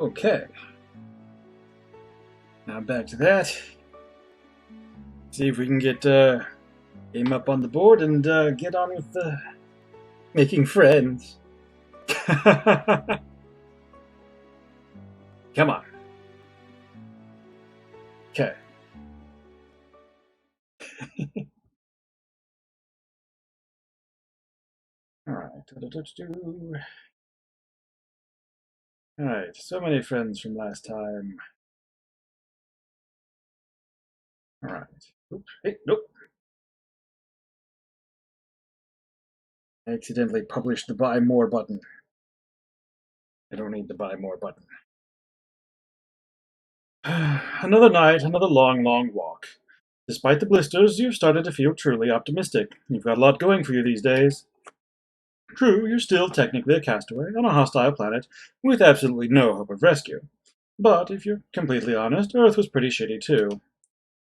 Okay. Now back to that. See if we can get game up on the board and get on with making friends. Come on. Okay. Alright. Alright, so many friends from last time. Alright. Oops. Hey, nope. I accidentally published the buy more button. I don't need the buy more button. Another night, another long, long walk. Despite the blisters, you've started to feel truly optimistic. You've got a lot going for you these days. True, you're still technically a castaway on a hostile planet with absolutely no hope of rescue. But if you're completely honest, Earth was pretty shitty too.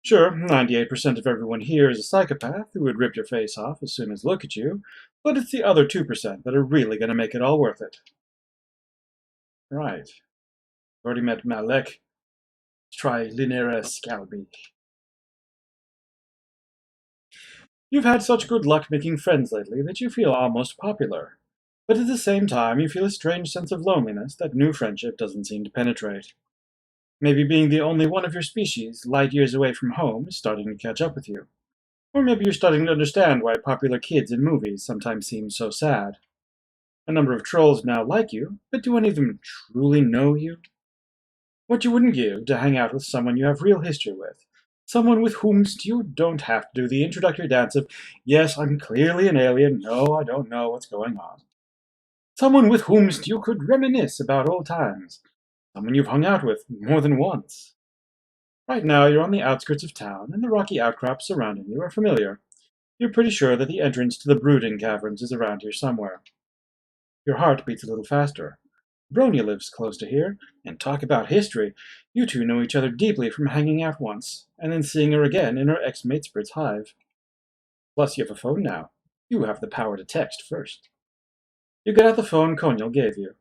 Sure, 98% of everyone here is a psychopath who would rip your face off as soon as look at you, but it's the other 2% that are really going to make it all worth it. Right. Already met Malek. Try Lynera Skalbi. You've had such good luck making friends lately that you feel almost popular. But at the same time, you feel a strange sense of loneliness that new friendship doesn't seem to penetrate. Maybe being the only one of your species, light years away from home, is starting to catch up with you. Or maybe you're starting to understand why popular kids in movies sometimes seem so sad. A number of trolls now like you, but do any of them truly know you? What you wouldn't give to hang out with someone you have real history with. Someone with whomst you don't have to do the introductory dance of, yes, I'm clearly an alien, no, I don't know what's going on. Someone with whomst you could reminisce about old times. Someone you've hung out with more than once. Right now you're on the outskirts of town, and the rocky outcrops surrounding you are familiar. You're pretty sure that the entrance to the Brooding Caverns is around here somewhere. Your heart beats a little faster. Bronya lives close to here, and talk about history. You two know each other deeply from hanging out once, and then seeing her again in her ex-mate Sprit's hive. Plus you have a phone now. You have the power to text first. You get out the phone Konyal gave you.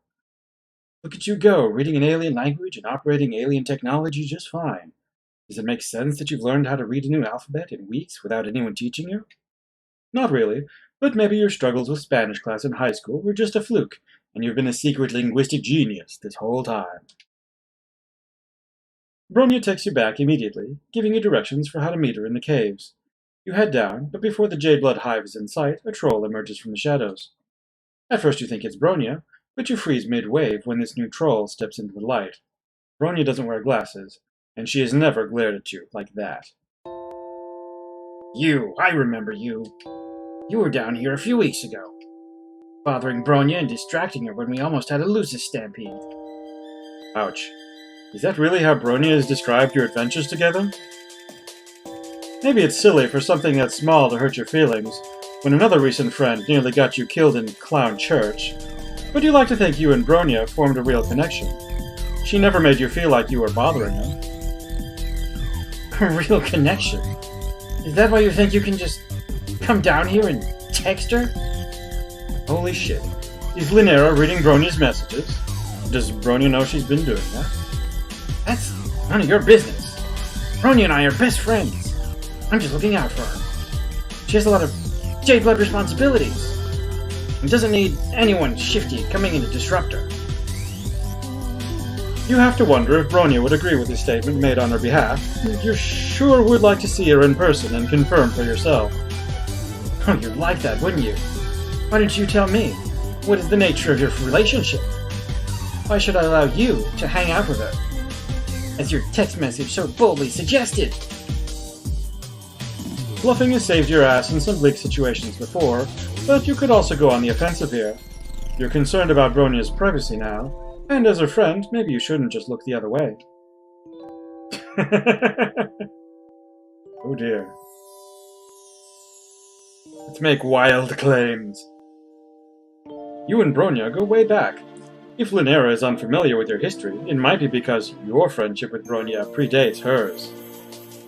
Look at you go, reading an alien language and operating alien technology just fine. Does it make sense that you've learned how to read a new alphabet in weeks without anyone teaching you? Not really, but maybe your struggles with Spanish class in high school were just a fluke, and you've been a secret linguistic genius this whole time. Bronya takes you back immediately, giving you directions for how to meet her in the caves. You head down, but before the Jadeblood hive is in sight, a troll emerges from the shadows. At first you think it's Bronya, but you freeze mid-wave when this new troll steps into the light. Bronya doesn't wear glasses, and she has never glared at you like that. You, I remember you. You were down here a few weeks ago, bothering Bronya and distracting her when we almost had a Lucis stampede. Ouch. Is that really how Bronya has described your adventures together? Maybe it's silly for something that small to hurt your feelings, when another recent friend nearly got you killed in Clown Church, but you like to think you and Bronya formed a real connection. She never made you feel like you were bothering her. A real connection? Is that why you think you can just come down here and text her? Holy shit. Is Lynera reading Bronya's messages? Does Bronya know she's been doing that? That's none of your business. Bronya and I are best friends. I'm just looking out for her. She has a lot of J-Blood responsibilities, and doesn't need anyone shifty coming in to disrupt her. You have to wonder if Bronya would agree with the statement made on her behalf. You sure would like to see her in person and confirm for yourself. Oh, you'd like that, wouldn't you? Why didn't you tell me? What is the nature of your relationship? Why should I allow you to hang out with her? As your text message so boldly suggested. Bluffing has saved your ass in some bleak situations before, but you could also go on the offensive here. You're concerned about Bronya's privacy now, and as her friend, maybe you shouldn't just look the other way. Oh dear. Let's make wild claims. You and Bronya go way back. If Lynera is unfamiliar with your history, it might be because your friendship with Bronya predates hers.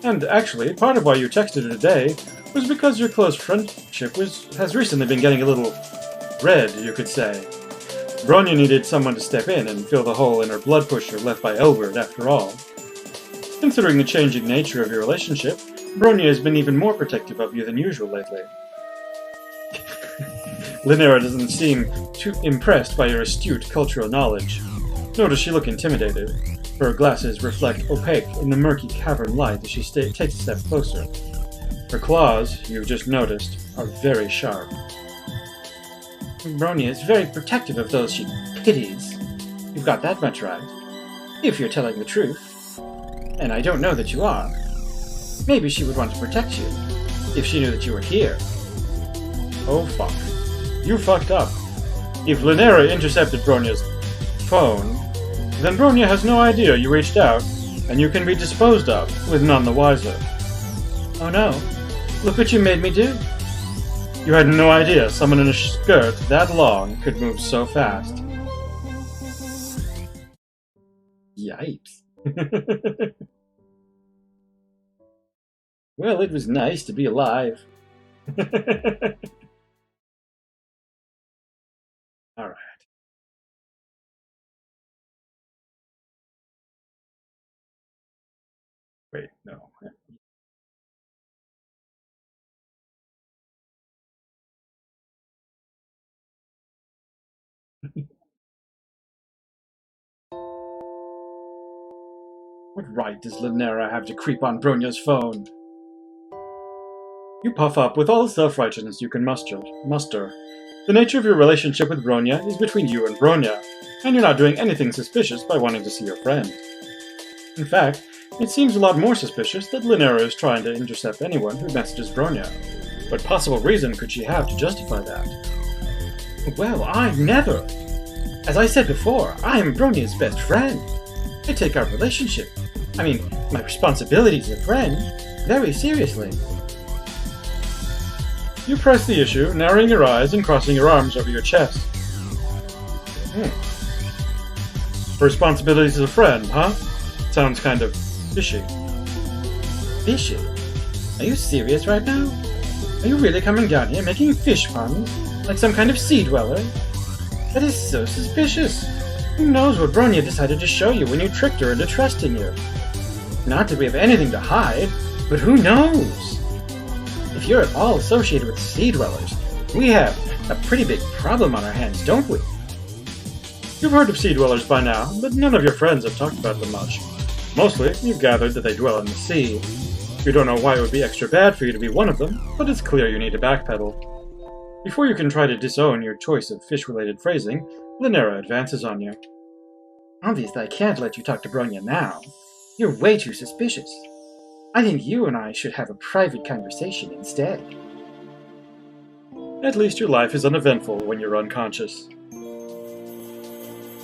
And actually, part of why you texted her today was because your close friendship has recently been getting a little red, you could say. Bronya needed someone to step in and fill the hole in her blood pusher left by Elbert, after all. Considering the changing nature of your relationship, Bronya has been even more protective of you than usual lately. Lynera doesn't seem too impressed by your astute cultural knowledge, nor does she look intimidated. Her glasses reflect opaque in the murky cavern light as she takes a step closer. Her claws, you've just noticed, are very sharp. Bronya is very protective of those she pities. You've got that much right. If you're telling the truth. And I don't know that you are. Maybe she would want to protect you, if she knew that you were here. Oh fuck. You fucked up. If Lynera intercepted Bronya's phone, then Bronya has no idea you reached out, and you can be disposed of, with none the wiser. Oh no. Look what you made me do. You had no idea someone in a skirt that long could move so fast. Yipes. Well, it was nice to be alive. Alright. Wait, no. What right does Lynera have to creep on Bronya's phone? You puff up with all the self-righteousness you can muster. The nature of your relationship with Bronya is between you and Bronya, and you're not doing anything suspicious by wanting to see your friend. In fact, it seems a lot more suspicious that Lynera is trying to intercept anyone who messages Bronya. What possible reason could she have to justify that? Well, I never! As I said before, I am Bronya's best friend. I take our relationship, my responsibility as a friend, very seriously. You press the issue, narrowing your eyes and crossing your arms over your chest. Responsibilities as a friend, huh? Sounds kind of fishy. Fishy? Are you serious right now? Are you really coming down here making fish puns? Like some kind of sea dweller? That is so suspicious. Who knows what Bronya decided to show you when you tricked her into trusting you? Not that we have anything to hide, but who knows? If you're at all associated with sea dwellers, we have a pretty big problem on our hands, don't we? You've heard of sea dwellers by now, but none of your friends have talked about them much. Mostly, you've gathered that they dwell in the sea. You don't know why it would be extra bad for you to be one of them, but it's clear you need to backpedal. Before you can try to disown your choice of fish-related phrasing, Lynera advances on you. Obviously, I can't let you talk to Bronya now. You're way too suspicious. I think you and I should have a private conversation instead. At least your life is uneventful when you're unconscious.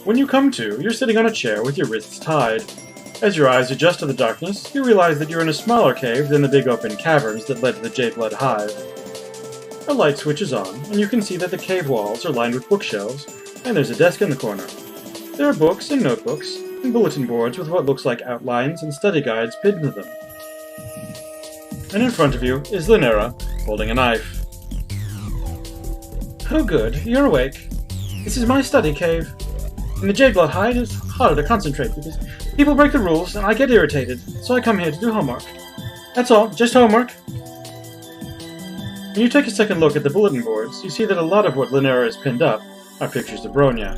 When you come to, you're sitting on a chair with your wrists tied. As your eyes adjust to the darkness, you realize that you're in a smaller cave than the big open caverns that led to the Jadeblood Hive. A light switches on, and you can see that the cave walls are lined with bookshelves, and there's a desk in the corner. There are books and notebooks, and bulletin boards with what looks like outlines and study guides pinned to them. And in front of you is Lynera, holding a knife. Oh good, you're awake. This is my study cave. In the Jadeblood Hive, it's harder to concentrate because people break the rules and I get irritated, so I come here to do homework. That's all, just homework. When you take a second look at the bulletin boards, you see that a lot of what Lynera has pinned up are pictures of Bronya.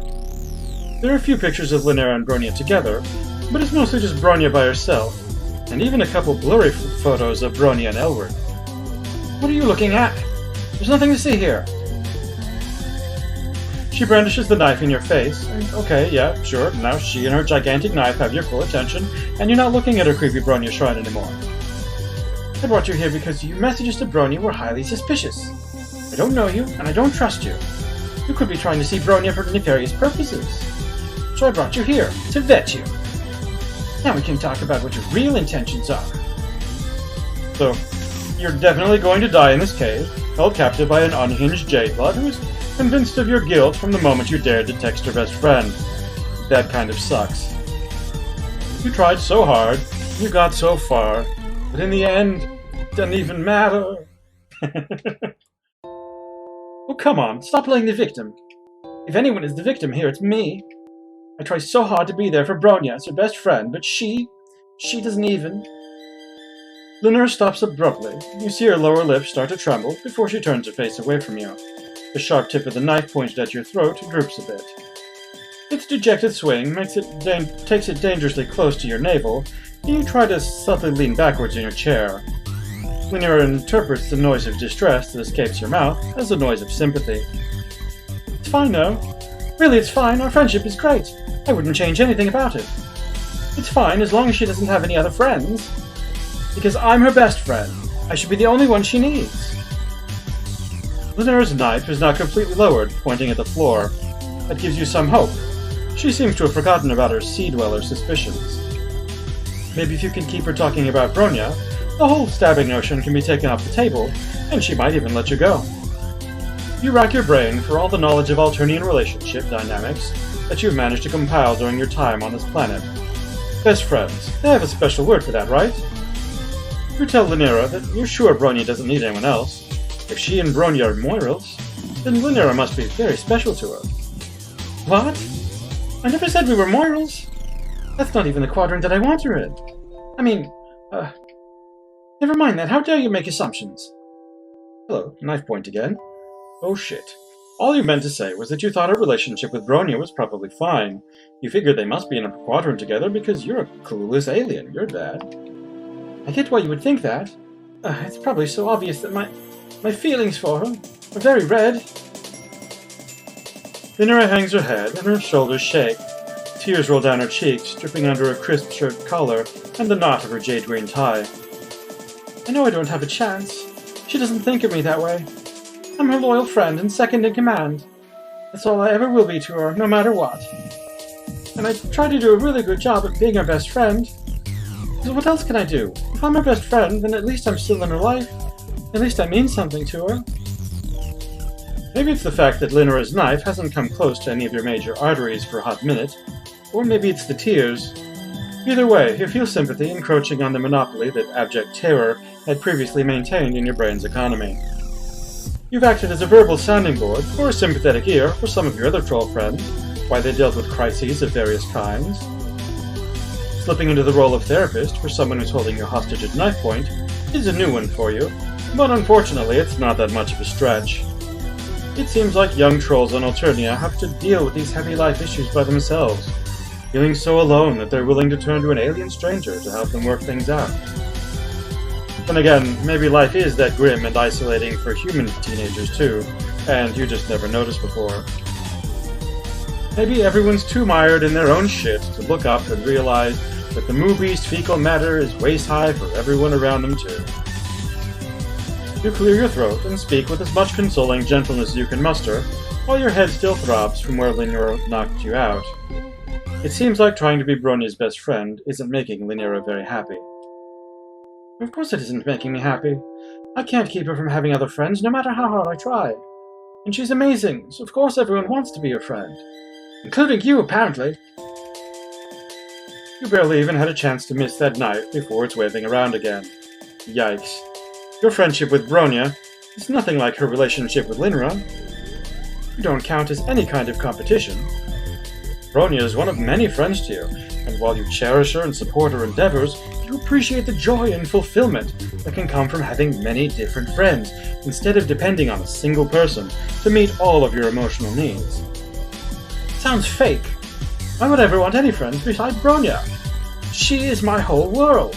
There are a few pictures of Lynera and Bronya together, but it's mostly just Bronya by herself, and even a couple blurry photos of Bronya and Elward. What are you looking at? There's nothing to see here. She brandishes the knife in your face, and okay, yeah, sure, now she and her gigantic knife have your full attention, and you're not looking at her creepy Bronya shrine anymore. I brought you here because your messages to Bronya were highly suspicious. I don't know you, and I don't trust you. You could be trying to see Bronya for nefarious purposes. So I brought you here, to vet you. Now we can talk about what your real intentions are. So, you're definitely going to die in this cave, held captive by an unhinged Jadeblood who is convinced of your guilt from the moment you dared to text her best friend. That kind of sucks. You tried so hard, you got so far, but in the end, it doesn't even matter. Oh, come on, stop playing the victim. If anyone is the victim here, it's me. I try so hard to be there for Bronya as her best friend, but she doesn't even. Lynera stops abruptly. You see her lower lip start to tremble before she turns her face away from you. The sharp tip of the knife pointed at your throat droops a bit. Its dejected swing takes it dangerously close to your navel, and you try to subtly lean backwards in your chair. Lynera interprets the noise of distress that escapes your mouth as a noise of sympathy. It's fine, though. Really, it's fine. Our friendship is great. I wouldn't change anything about it. It's fine as long as she doesn't have any other friends. Because I'm her best friend. I should be the only one she needs. Lynera's knife is now completely lowered, pointing at the floor. That gives you some hope. She seems to have forgotten about her Sea Dweller suspicions. Maybe if you can keep her talking about Bronya, the whole stabbing notion can be taken off the table, and she might even let you go. You rack your brain for all the knowledge of Alternian relationship dynamics that you've managed to compile during your time on this planet. Best friends, they have a special word for that, right? You tell Lynera that you're sure Bronya doesn't need anyone else. If she and Bronya are Moirils, then Lynera must be very special to her. What? I never said we were Moirils. That's not even the quadrant that I want her in. I mean, never mind that. How dare you make assumptions? Hello, knife point again. Oh shit. All you meant to say was that you thought her relationship with Bronya was probably fine. You figured they must be in a quadrant together because you're a clueless alien. You're bad. I get why you would think that. It's probably so obvious that my feelings for her are very red. Lynera hangs her head and her shoulders shake. Tears roll down her cheeks, dripping under her crisp shirt collar and the knot of her jade-green tie. I know I don't have a chance. She doesn't think of me that way. I'm her loyal friend and second in command. That's all I ever will be to her, no matter what. And I try to do a really good job at being her best friend. Because what else can I do? If I'm her best friend, then at least I'm still in her life. At least I mean something to her. Maybe it's the fact that Lynera's knife hasn't come close to any of your major arteries for a hot minute, or maybe it's the tears. Either way, you feel sympathy encroaching on the monopoly that abject terror had previously maintained in your brain's economy. You've acted as a verbal sounding board, or a sympathetic ear for some of your other troll friends, while they dealt with crises of various kinds. Slipping into the role of therapist for someone who's holding your hostage at knife point is a new one for you, but unfortunately it's not that much of a stretch. It seems like young trolls on Alternia have to deal with these heavy life issues by themselves, feeling so alone that they're willing to turn to an alien stranger to help them work things out. Then again, maybe life is that grim and isolating for human teenagers too, and you just never noticed before. Maybe everyone's too mired in their own shit to look up and realize that the moo-beast fecal matter is waist high for everyone around them too. You clear your throat and speak with as much consoling gentleness as you can muster, while your head still throbs from where Lynera knocked you out. It seems like trying to be Bronya's best friend isn't making Lynera very happy. Of course it isn't making me happy. I can't keep her from having other friends, no matter how hard I try. And she's amazing, so of course everyone wants to be her friend. Including you, apparently. You barely even had a chance to miss that knife before it's waving around again. Yikes. Your friendship with Bronya is nothing like her relationship with Lynera. You don't count as any kind of competition. Bronya is one of many friends to you, and while you cherish her and support her endeavors, you appreciate the joy and fulfillment that can come from having many different friends, instead of depending on a single person to meet all of your emotional needs. It sounds fake. Why would I ever want any friends besides Bronya? She is my whole world.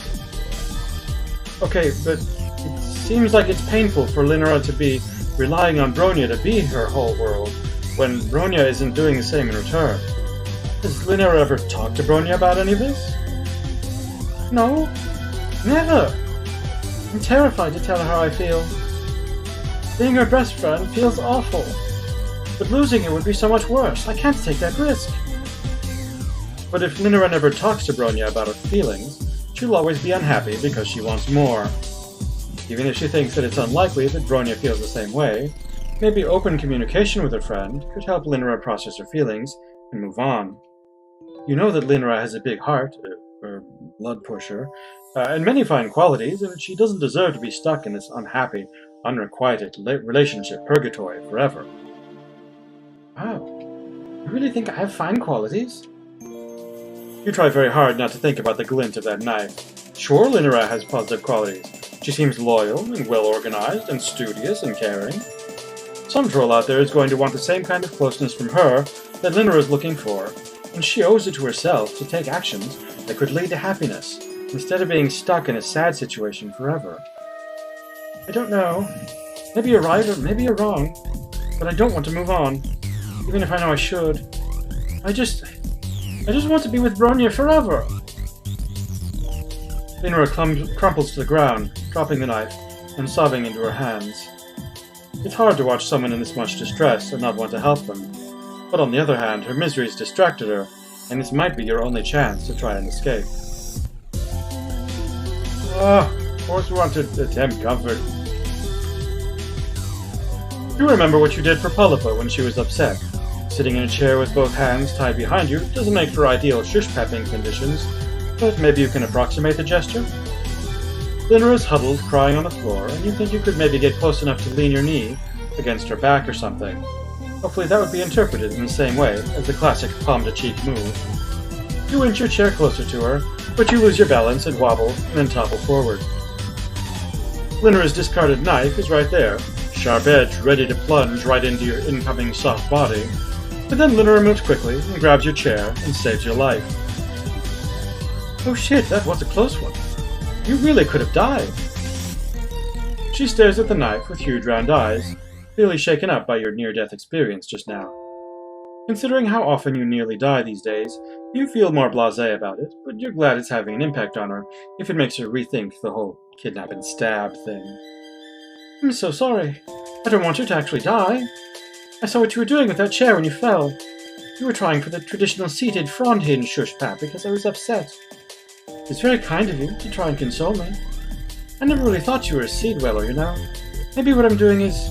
Okay, but it seems like it's painful for Lynera to be relying on Bronya to be her whole world, when Bronya isn't doing the same in return. Has Lynera ever talked to Bronya about any of this? No, never. I'm terrified to tell her how I feel. Being her best friend feels awful, but losing her would be so much worse. I can't take that risk. But if Lynera never talks to Bronya about her feelings, she'll always be unhappy because she wants more. Even if she thinks that it's unlikely that Bronya feels the same way, maybe open communication with her friend could help Lynera process her feelings and move on. You know that Lynera has a big heart, or blood pusher, and many fine qualities, and she doesn't deserve to be stuck in this unhappy, unrequited relationship purgatory forever. Wow, You really think I have fine qualities? You try very hard not to think about the glint of that knife. Sure, Lynera has positive qualities. She seems loyal and well-organized and studious and caring. Some troll out there is going to want the same kind of closeness from her that Lynera is looking for, and she owes it to herself to take actions that could lead to happiness, instead of being stuck in a sad situation forever. I don't know. Maybe you're right or maybe you're wrong, but I don't want to move on, even if I know I should. I just want to be with Bronya forever. Lynera crumples to the ground, dropping the knife and sobbing into her hands. It's hard to watch someone in this much distress and not want to help them, but on the other hand, her miseries distracted her, and this might be your only chance to try and escape. Of course you want to attempt comfort. You remember what you did for Polypa when she was upset. Sitting in a chair with both hands tied behind you doesn't make for ideal shush-papping conditions, but maybe you can approximate the gesture? Lynera is huddled, crying on the floor, and you think you could maybe get close enough to lean your knee against her back or something. Hopefully that would be interpreted in the same way as the classic palm-to-cheek move. You inch your chair closer to her, but you lose your balance and wobble, and then topple forward. Lynera's discarded knife is right there, sharp edge ready to plunge right into your incoming soft body, but then Lynera moves quickly and grabs your chair and saves your life. Oh shit, that was a close one. You really could have died. She stares at the knife with huge round eyes, clearly shaken up by your near-death experience just now. Considering how often you nearly die these days, you feel more blasé about it, but you're glad it's having an impact on her if it makes her rethink the whole kidnap and stab thing. I'm so sorry. I don't want you to actually die. I saw what you were doing with that chair when you fell. You were trying for the traditional seated frond hinge shush-pap because I was upset. It's very kind of you to try and console me. I never really thought you were a seed dweller, you know. Maybe what I'm doing is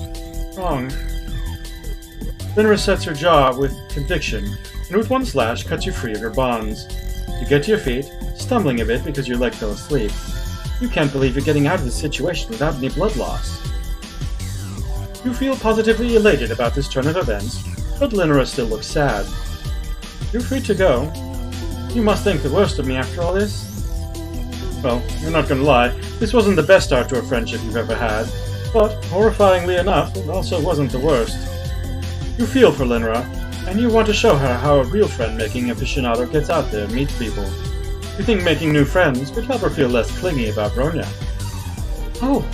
wrong. Lynera sets her jaw with conviction, and with one slash cuts you free of your bonds. You get to your feet, stumbling a bit because your leg fell asleep. You can't believe you're getting out of this situation without any blood loss. You feel positively elated about this turn of events, but Lynera still looks sad. You're free to go. You must think the worst of me after all this. Well, you're not gonna lie, this wasn't the best start to a friendship you've ever had, but, horrifyingly enough, it also wasn't the worst. You feel for Lynera, and you want to show her how a real friend-making aficionado gets out there and meets people. You think making new friends could help her feel less clingy about Bronya. Oh,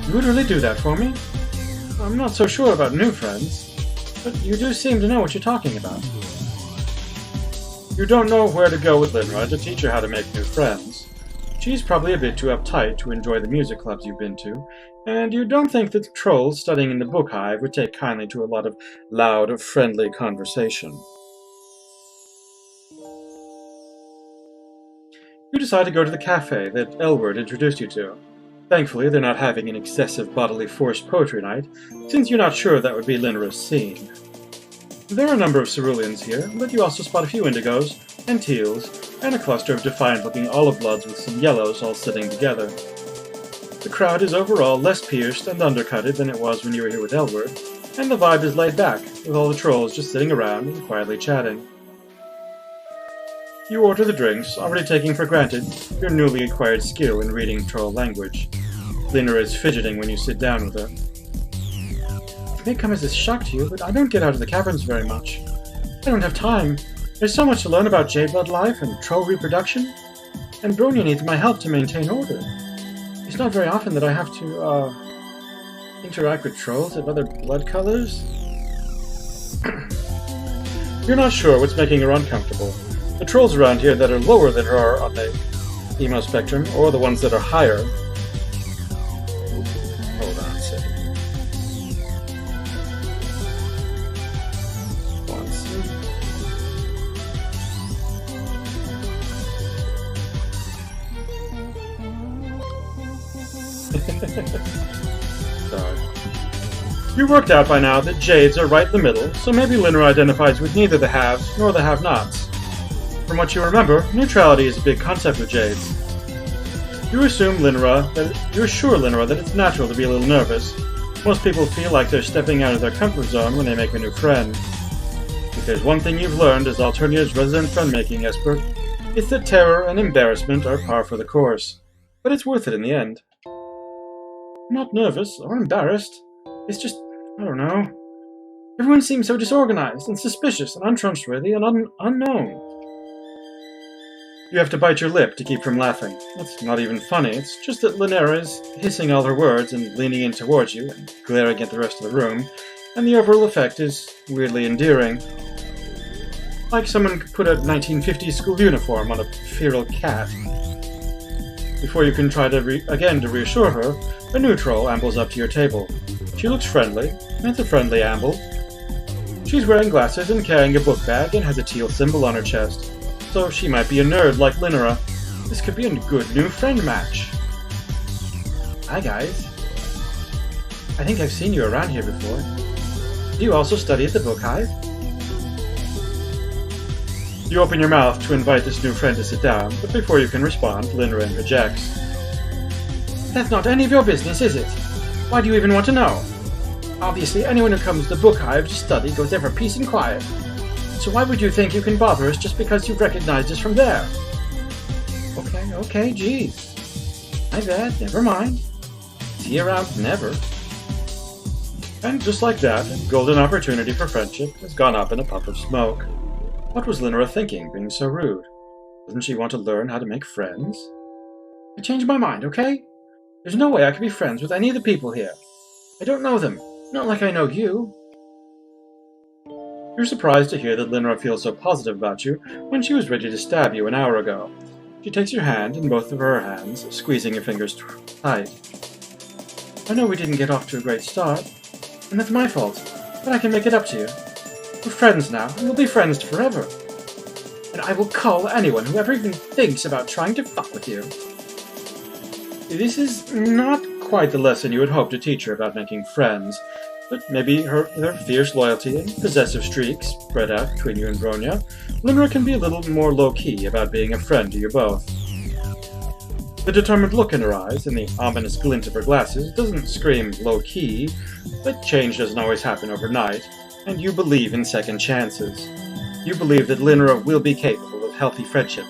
you would really do that for me? I'm not so sure about new friends, but you do seem to know what you're talking about. You don't know where to go with Lynera to teach her how to make new friends. She's probably a bit too uptight to enjoy the music clubs you've been to, and you don't think that the trolls studying in the book hive would take kindly to a lot of loud, friendly conversation. You decide to go to the cafe that Elward introduced you to. Thankfully, they're not having an excessive bodily force poetry night, since you're not sure that would be Lynera's scene. There are a number of ceruleans here, but you also spot a few indigos, and teals, and a cluster of defiant-looking olive bloods with some yellows all sitting together. The crowd is overall less pierced and undercutted than it was when you were here with Elward, and the vibe is laid back, with all the trolls just sitting around and quietly chatting. You order the drinks, already taking for granted your newly acquired skill in reading troll language. Lynera is fidgeting when you sit down with her. It may come as a shock to you, but I don't get out of the caverns very much. I don't have time. There's so much to learn about Jade-blood life and troll reproduction, and Bronya needs my help to maintain order. It's not very often that I have to, interact with trolls of other blood colors. You're not sure what's making her uncomfortable. The trolls around here that are lower than her are on the emo spectrum, or the ones that are higher. Hold on a second. Sorry. You worked out by now that Jades are right in the middle, so maybe Lynera identifies with neither the haves nor the have-nots. From what you remember, neutrality is a big concept with Jades. You're sure Lynera that it's natural to be a little nervous. Most people feel like they're stepping out of their comfort zone when they make a new friend. If there's one thing you've learned as Alternia's resident friend-making expert, it's that terror and embarrassment are par for the course. But it's worth it in the end. I'm not nervous or embarrassed. It's just, I don't know. Everyone seems so disorganized and suspicious and untrustworthy and unknown. You have to bite your lip to keep from laughing. It's not even funny, it's just that Lynera is hissing all her words and leaning in towards you and glaring at the rest of the room, and the overall effect is weirdly endearing. Like someone could put a 1950s school uniform on a feral cat. Before you can try to reassure her, a new troll ambles up to your table. She looks friendly, and it's a friendly amble. She's wearing glasses and carrying a book bag and has a teal symbol on her chest. So she might be a nerd like Lynera. This could be a good new friend match. Hi guys. I think I've seen you around here before. Do you also study at the Book Hive? You open your mouth to invite this new friend to sit down, but before you can respond, Lynera interjects. That's not any of your business, is it? Why do you even want to know? Obviously, anyone who comes to the Book Hive to study goes there for peace and quiet. So why would you think you can bother us just because you've recognized us from there? Okay, geez. My bad, never mind. See you around never. And just like that, a golden opportunity for friendship has gone up in a puff of smoke. What was Lynera thinking, being so rude? Doesn't she want to learn how to make friends? I changed my mind, okay? There's no way I could be friends with any of the people here. I don't know them, not like I know you. You're surprised to hear that Lynera feels so positive about you when she was ready to stab you an hour ago. She takes your hand in both of her hands, squeezing your fingers tight. I know we didn't get off to a great start, and that's my fault, but I can make it up to you. We're friends now, and we'll be friends forever. And I will cull anyone who ever even thinks about trying to fuck with you. This is not quite the lesson you would hope to teach her about making friends, but maybe her fierce loyalty and possessive streaks spread out between you and Bronya, Lynera can be a little more low-key about being a friend to you both. The determined look in her eyes and the ominous glint of her glasses doesn't scream low-key, but change doesn't always happen overnight, and you believe in second chances. You believe that Lynera will be capable of healthy friendship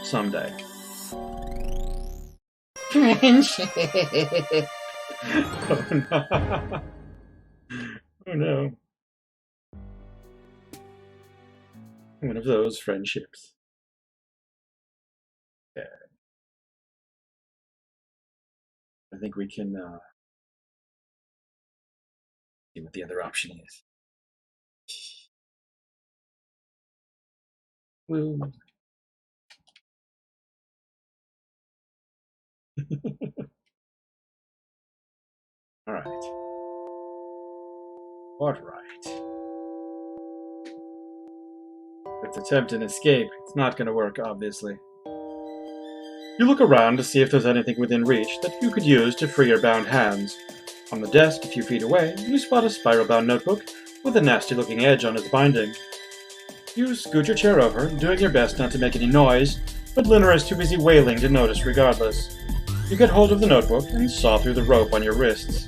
someday. Friendship. Oh no. Oh no. One of those friendships. Yeah. I think we can see what the other option is. Woo. Alright. What right? Let's attempt an escape. It's not going to work, obviously. You look around to see if there's anything within reach that you could use to free your bound hands. On the desk, a few feet away, you spot a spiral-bound notebook with a nasty-looking edge on its binding. You scoot your chair over, doing your best not to make any noise, but Lynera is too busy wailing to notice regardless. You get hold of the notebook and saw through the rope on your wrists.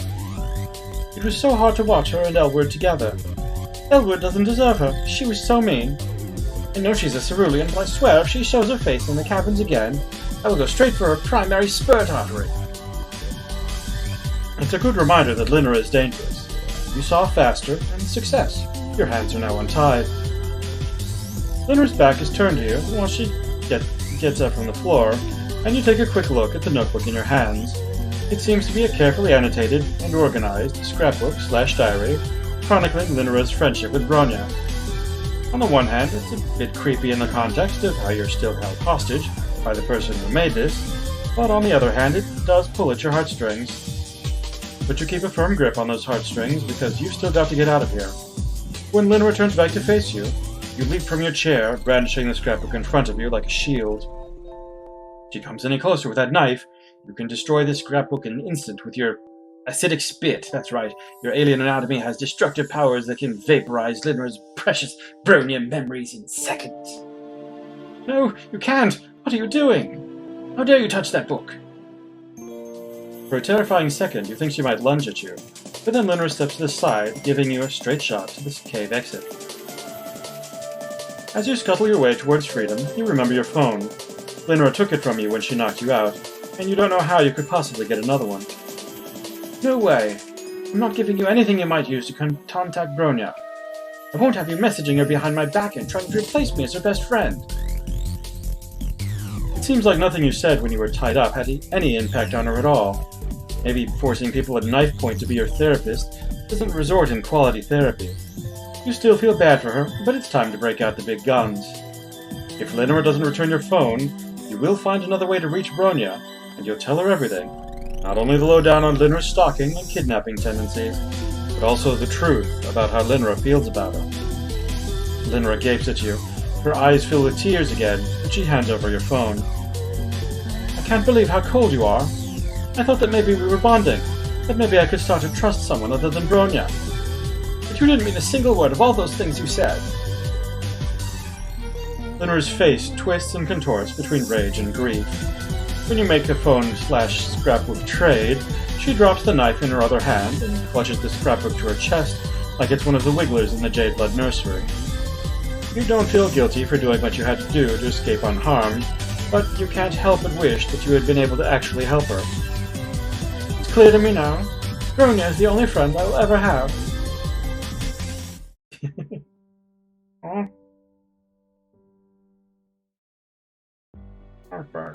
It was so hard to watch her and Elwood together. Elwood doesn't deserve her. She was so mean. I know she's a cerulean, but I swear if she shows her face in the caverns again, I will go straight for her primary spurt artery. It's a good reminder that Lynera is dangerous. You saw faster, and success. Your hands are now untied. Lynera's back is turned to you while she gets up from the floor, and you take a quick look at the notebook in your hands. It seems to be a carefully annotated and organized scrapbook/diary chronicling Lynera's friendship with Bronya. On the one hand, it's a bit creepy in the context of how you're still held hostage by the person who made this, but on the other hand, it does pull at your heartstrings. But you keep a firm grip on those heartstrings because you've still got to get out of here. When Lynera turns back to face you, you leap from your chair, brandishing the scrapbook in front of you like a shield. If she comes any closer with that knife, you can destroy this scrapbook in an instant with your acidic spit. That's right, your alien anatomy has destructive powers that can vaporize Lynera's precious Bronya memories in seconds. No, you can't! What are you doing? How dare you touch that book? For a terrifying second, you think she might lunge at you, but then Lynera steps to the side, giving you a straight shot to this cave exit. As you scuttle your way towards freedom, you remember your phone. Lynera took it from you when she knocked you out, and you don't know how you could possibly get another one. No way. I'm not giving you anything you might use to contact Bronya. I won't have you messaging her behind my back and trying to replace me as her best friend. It seems like nothing you said when you were tied up had any impact on her at all. Maybe forcing people at knife point to be your therapist doesn't result in quality therapy. You still feel bad for her, but it's time to break out the big guns. If Lynera doesn't return your phone, you will find another way to reach Bronya, and you'll tell her everything. Not only the lowdown on Lynera's stalking and kidnapping tendencies, but also the truth about how Lynera feels about her. Lynera gapes at you. Her eyes fill with tears again, and she hands over your phone. I can't believe how cold you are. I thought that maybe we were bonding, that maybe I could start to trust someone other than Bronya. But you didn't mean a single word of all those things you said. Lynera's face twists and contorts between rage and grief. When you make a phone/scrapbook trade, she drops the knife in her other hand and clutches the scrapbook to her chest like it's one of the wigglers in the Jade Blood nursery. You don't feel guilty for doing what you had to do to escape unharmed, but you can't help but wish that you had been able to actually help her. It's clear to me now. Bronya is the only friend I will ever have. Oh. Heartburn.